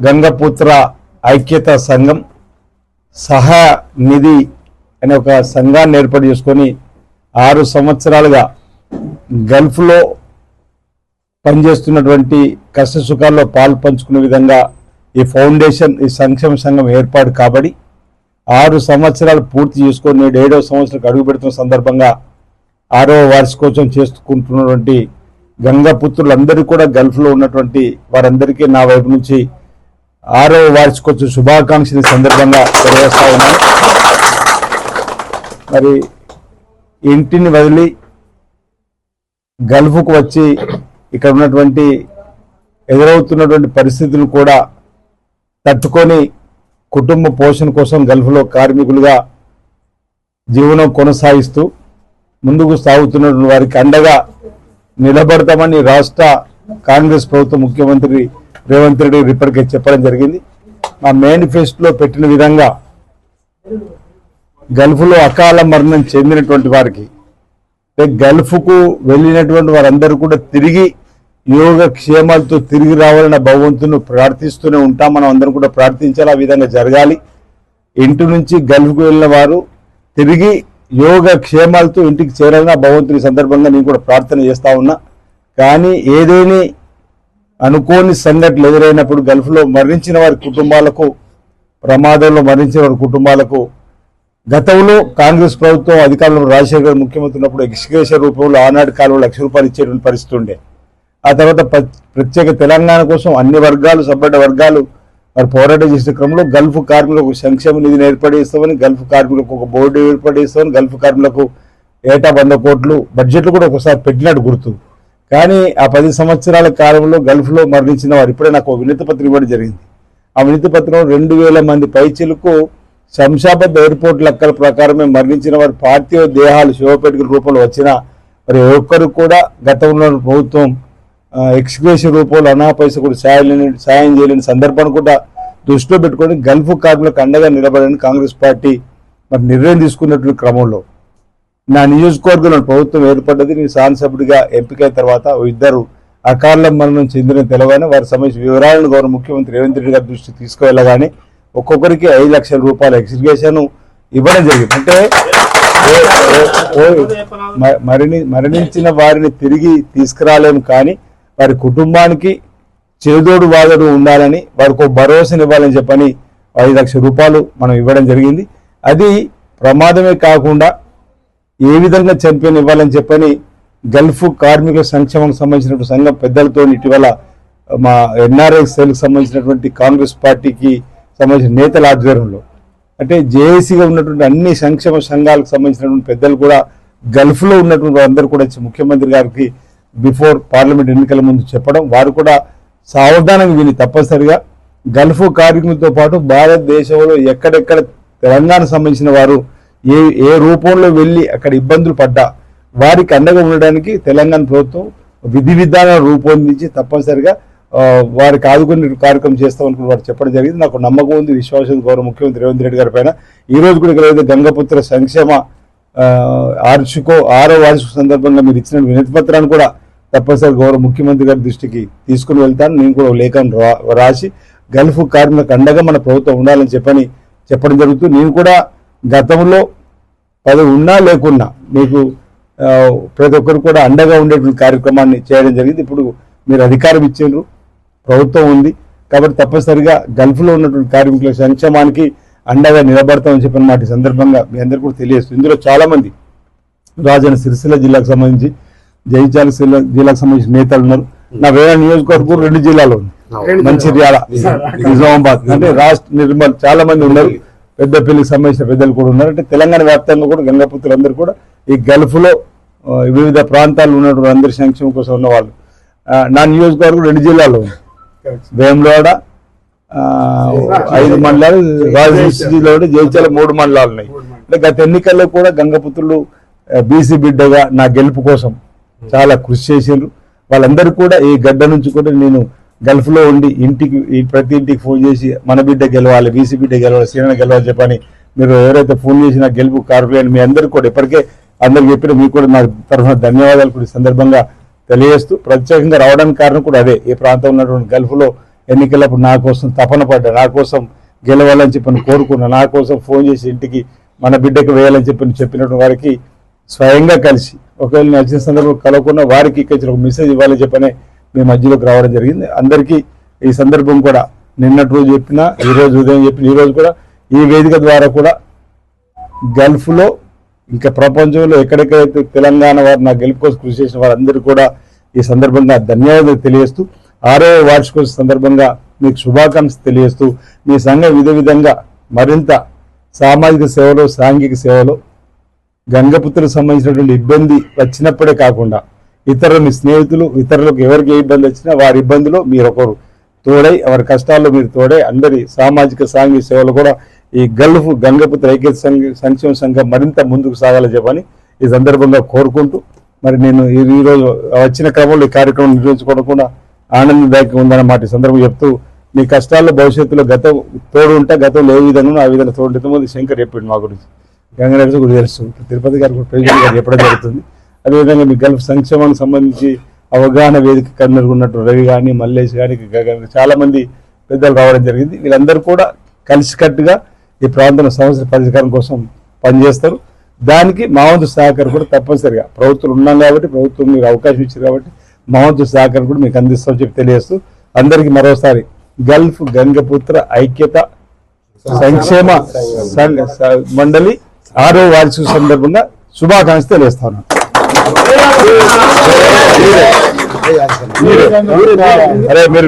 గంగపుత్ర ఐక్యత సంఘం సహాయ నిధి అనే ఒక సంఘాన్ని ఏర్పాటు చేసుకొని 6 సంవత్సరాలుగా గల్ఫ్లో పనిచేస్తున్నటువంటి కష్ట సుఖాల్లో పాలు పంచుకునే విధంగా ఈ ఫౌండేషన్ ఈ సంక్షేమ సంఘం ఏర్పాటు కాబడి 6 సంవత్సరాలు పూర్తి చేసుకొని 7వ సంవత్సరానికి అడుగు పెడుతున్న సందర్భంగా 6వ వార్షికోత్సవం చేసుకుంటున్నటువంటి గంగపుత్రులందరూ కూడా గల్ఫ్లో ఉన్నటువంటి వారందరికీ నా వైపు నుంచి 6వ వార్షికోత్సవ శుభాకాంక్షలు సందర్భంగా తెలియజేస్తా ఉన్నాను. మరి ఇంటిని వదిలి గల్ఫ్కు వచ్చి ఇక్కడ ఉన్నటువంటి ఎదురవుతున్నటువంటి పరిస్థితులు కూడా తట్టుకొని కుటుంబ పోషణ కోసం గల్ఫ్లో కార్మికులుగా జీవనం కొనసాగిస్తూ ముందుకు సాగుతున్నటువంటి వారికి అండగా నిలబడతామని రాష్ట్ర కాంగ్రెస్ ప్రభుత్వ ముఖ్యమంత్రి రేవంత్ రెడ్డి ఇప్పటికే చెప్పడం జరిగింది. మా మేనిఫెస్టోలో పెట్టిన విధంగా గల్ఫ్లో అకాల మరణం చెందినటువంటి వారికి గల్ఫ్కు వెళ్ళినటువంటి వారందరూ కూడా తిరిగి యోగ క్షేమాలతో తిరిగి రావాలన్న భగవంతుని ప్రార్థిస్తూనే ఉంటాం. మనం అందరం కూడా ప్రార్థించాలి, ఆ విధంగా జరగాలి. ఇంటి నుంచి గల్ఫ్కు వెళ్ళిన వారు తిరిగి యోగ క్షేమాలతో ఇంటికి చేరాలని భగవంతుని సందర్భంగా నేను కూడా ప్రార్థన చేస్తా ఉన్నా. కానీ ఏదేని అనుకోని సంఘటనలు ఎదురైనప్పుడు గల్ఫ్లో మరణించిన వారి కుటుంబాలకు, ప్రమాదంలో మరణించిన వారి కుటుంబాలకు గతంలో కాంగ్రెస్ ప్రభుత్వం అధికారంలో రాజశేఖర గారు ముఖ్యమంత్రి ఉన్నప్పుడు ఎక్స్గ్రేషన్ రూపంలో ఆనాటి కాలంలో ₹1,00,000 ఇచ్చేటువంటి పరిస్థితి ఉండే. ఆ తర్వాత ప్రత్యేక తెలంగాణ కోసం అన్ని వర్గాలు, సబ్బడ్డ వర్గాలు వారు పోరాటం చేసిన క్రమంలో గల్ఫ్ కార్మికులకు సంక్షేమ నిధిని ఏర్పడేస్తామని, గల్ఫ్ కార్మికులకు ఒక బోర్డు ఏర్పడేస్తామని, గల్ఫ్ కార్మికులకు ఏటా 100 కోట్లు బడ్జెట్లు కూడా ఒకసారి పెట్టినట్టు గుర్తు. కానీ ఆ 10 సంవత్సరాల కాలంలో గల్ఫ్లో మరణించిన వారు ఇప్పుడే నాకు వినతి పత్రం ఇవ్వడం జరిగింది. ఆ వినతి పత్రం 2,000 మంది పైచీలకు శంషాబాద్ ఎయిర్పోర్ట్ లెక్కల ప్రకారమే మరణించిన వారి పార్థివ దేహాలు శివపేట రూపంలో వచ్చిన మరి ఒక్కరు కూడా గతంలో ప్రభుత్వం ఎక్స్గ్రేషన్ రూపంలో అనా పైసా కూడా సాయం చేయలేని సందర్భాన్ని కూడా దృష్టిలో పెట్టుకొని గల్ఫ్ కార్మికులకు అండగా నిలబడని కాంగ్రెస్ పార్టీ మరి నిర్ణయం తీసుకున్నటువంటి క్రమంలో నా నియోజకవర్గంలో ప్రభుత్వం ఏర్పడ్డది. నేను శాసనసభ్యుడిగా ఎంపికైన తర్వాత 2 అకాల మరణం చెందిన తెలవని వారి సంబంధించిన వివరాలను గౌరవ ముఖ్యమంత్రి రేవంత్ రెడ్డి గారి దృష్టికి తీసుకువెళ్ళగానే ఒక్కొక్కరికి ₹5,00,000 ఎక్స్గ్రేషన్ ఇవ్వడం జరిగింది. అంటే మరణించిన వారిని తిరిగి తీసుకురాలేము, కానీ వారి కుటుంబానికి చేదోడు వాదోడు ఉండాలని, వారికి ఒక భరోసానివ్వాలని చెప్పని ₹5,00,000 మనం ఇవ్వడం జరిగింది. అది ప్రమాదమే కాకుండా ఏ విధంగా చనిపోయిన ఇవ్వాలని చెప్పని గల్ఫ్ కార్మికుల సంక్షేమానికి సంబంధించినటువంటి సంఘం పెద్దలతో ఇటీవల మా ఎన్ఆర్ఐ సెల్కి సంబంధించినటువంటి కాంగ్రెస్ పార్టీకి సంబంధించిన నేతల ఆధ్వర్యంలో, అంటే జేఏసీగా ఉన్నటువంటి అన్ని సంక్షేమ సంఘాలకు సంబంధించినటువంటి పెద్దలు కూడా గల్ఫ్లో ఉన్నటువంటి అందరూ కూడా ముఖ్యమంత్రి గారికి బిఫోర్ పార్లమెంట్ ఎన్నికల ముందు చెప్పడం, వారు కూడా సావధానంగా విని తప్పనిసరిగా గల్ఫ్ కార్మికులతో పాటు భారతదేశంలో ఎక్కడెక్కడ తెలంగాణ సంబంధించిన వారు ఏ రూపంలో వెళ్ళి అక్కడ ఇబ్బందులు పడ్డా వారికి అండగా ఉండడానికి తెలంగాణ ప్రభుత్వం విధి విధానాలు రూపొందించి తప్పనిసరిగా వారికి ఆదుకునే కార్యక్రమం చేస్తామని వారు చెప్పడం జరిగింది. నాకు నమ్మకం ఉంది, విశ్వాసం గౌరవ ముఖ్యమంత్రి రేవంత్ రెడ్డి గారి పైన. ఈ రోజు కూడా ఇక్కడ గంగపుత్ర సంక్షేమ 6వ వార్షిక సందర్భంగా మీరు ఇచ్చిన వినతి పత్రాన్ని కూడా తప్పనిసరి గౌరవ ముఖ్యమంత్రి గారి దృష్టికి తీసుకుని వెళ్తాను. నేను కూడా లేఖను రాసి గల్ఫ్ కార్మికులకు అండగా మన ప్రభుత్వం ఉండాలని చెప్పడం జరుగుతుంది. నేను కూడా గతంలో పదవి ఉన్నా లేకున్నా మీకు ప్రతి ఒక్కరు కూడా అండగా ఉండేటువంటి కార్యక్రమాన్ని చేయడం జరిగింది. ఇప్పుడు మీరు అధికారం ఇచ్చిండ్రు, ప్రభుత్వం ఉంది కాబట్టి తప్పనిసరిగా గల్ఫ్లో ఉన్నటువంటి కార్మికుల సంక్షేమానికి అండగా నిలబడతామని చెప్పిన మాట సందర్భంగా మీ అందరికీ కూడా తెలియజేస్తుంది. ఇందులో చాలా మంది రాజన్న సిరిసిల్ల జిల్లాకు సంబంధించి, జగిత్యాల జిల్లాకు సంబంధించిన నేతలు ఉన్నారు. నా వేరే నియోజకవర్గం 2 జిల్లాలో ఉంది, మంచిర్యాల, నిజామాబాద్, అంటే రాష్ట్ర నిర్మల్ చాలా మంది ఉన్నారు. పెద్దపల్లికి సంబంధించిన పెద్దలు కూడా ఉన్నారు. అంటే తెలంగాణ వ్యాప్తంగా కూడా గంగపుత్రులందరూ కూడా ఈ గల్ఫ్లో వివిధ ప్రాంతాల్లో ఉన్నటువంటి అందరి సంక్షేమం కోసం ఉన్నవాళ్ళు. నా నియోజకవర్గం 2 జిల్లాలో ఉంది, వేములవాడ 5 మండలాలు, రాజశేఖరలో జగిత్యాల 3 మండలాలు ఉన్నాయి. అంటే గత ఎన్నికల్లో కూడా గంగపుత్రులు బీసీ బిడ్డగా నా గెలుపు కోసం చాలా కృషి చేసిండ్రు. వాళ్ళందరూ కూడా ఈ గడ్డ నుంచి కూడా నేను గల్ఫ్లో ఉండి ప్రతి ఇంటికి ఫోన్ చేసి మన బిడ్డ గెలవాలి, బీసీ బిడ్డ గెలవాలి, సీనియర్ గెలవాలి చెప్పని మీరు ఎవరైతే ఫోన్ చేసినా గెలుపు కార్పొరేట్ మీ అందరికీ కూడా ఇప్పటికే అందరికి చెప్పిన మీకు కూడా నా తరఫున ధన్యవాదాలు కూడా ఈ సందర్భంగా తెలియజేస్తూ, ప్రత్యేకంగా రావడానికి కారణం కూడా అదే. ఈ ప్రాంతం ఉన్నటువంటి గల్ఫ్లో ఎన్నికలప్పుడు నా కోసం తపన పడ్డా, నా కోసం గెలవాలని చెప్పని కోరుకున్నా, నా కోసం ఫోన్ చేసి ఇంటికి మన బిడ్డకు వేయాలని చెప్పినటువంటి వారికి స్వయంగా కలిసి ఒకవేళ నచ్చిన సందర్భం కలవకుండా వారికి ఇక్కడ ఒక మెసేజ్ ఇవ్వాలని చెప్పనే మేము మధ్యలోకి రావడం జరిగింది. అందరికీ ఈ సందర్భం కూడా నిన్నటి రోజు చెప్పినా, ఈ రోజు ఉదయం చెప్పిన, ఈ రోజు కూడా ఈ వేదిక ద్వారా కూడా గల్ఫ్లో ఇంకా ప్రపంచంలో ఎక్కడెక్కడైతే తెలంగాణ వారు నా గెలుపు కోసం కృషి చేసిన వారందరూ కూడా ఈ సందర్భంగా ధన్యవాదాలు తెలియజేస్తూ 6వ వార్షికోత్సవ సందర్భంగా మీకు శుభాకాంక్షలు తెలియజేస్తూ మీ సంఘం విధంగా మరింత సామాజిక సేవలో, సాంఘిక సేవలో గంగపుత్రులకు సంబంధించినటువంటి ఇబ్బంది వచ్చినప్పుడే కాకుండా ఇతరులు, మీ స్నేహితులు, ఇతరులకు ఎవరికి ఏ ఇబ్బంది వచ్చినా వారి ఇబ్బందిలో మీరు ఒకరు తోడై, వారి కష్టాల్లో మీరు తోడై, అందరి సామాజిక సాంఘిక సేవలు కూడా ఈ గల్ఫ్ గంగపుత్ర ఐక్యత సంక్షేమ సంఘం మరింత ముందుకు సాగాలని చెప్పని ఈ సందర్భంగా కోరుకుంటూ, మరి నేను ఈరోజు వచ్చిన క్రమంలో ఈ కార్యక్రమం నిర్వహించుకోవడం కూడా ఆనందదాయకంగా ఉందన్నమాట ఈ సందర్భం చెప్తూ, మీ కష్టాల్లో భవిష్యత్తులో తోడు ఉంటే గతంలో ఏ విధంగా ఆ విధంగా తోడు ఇంతకుముందు శంకర్ చెప్పిండు మా గురించి, గంగారెడ్డి కూడా తెలుసు, తిరుపతి గారు కూడా ప్రెసిడెంట్ గారు చెప్పడం జరుగుతుంది. అదేవిధంగా మీ గల్ఫ్ సంక్షేమానికి సంబంధించి అవగాహన వేదిక కన్నుకున్నట్టు రవి కానీ, మల్లేష్ కానీ, చాలా మంది పెద్దలు రావడం జరిగింది. వీళ్ళందరూ కూడా కలిసికట్టుగా ఈ ప్రాంతంలో సమస్యల పరిష్కారం కోసం పనిచేస్తారు. దానికి మా వంతు సహకారం కూడా తప్పనిసరిగా ప్రభుత్వం ఉన్నాం కాబట్టి, ప్రభుత్వం మీకు అవకాశం ఇచ్చారు కాబట్టి మా వంతు సహకారం కూడా మీకు అందిస్తామని చెప్పి తెలియజేస్తూ అందరికీ మరోసారి గల్ఫ్ గంగపుత్ర ఐక్యత సంక్షేమ మండలి 6వ వార్షిక సందర్భంగా శుభాకాంక్షలు తెలియజేస్తాను. అరే మీరు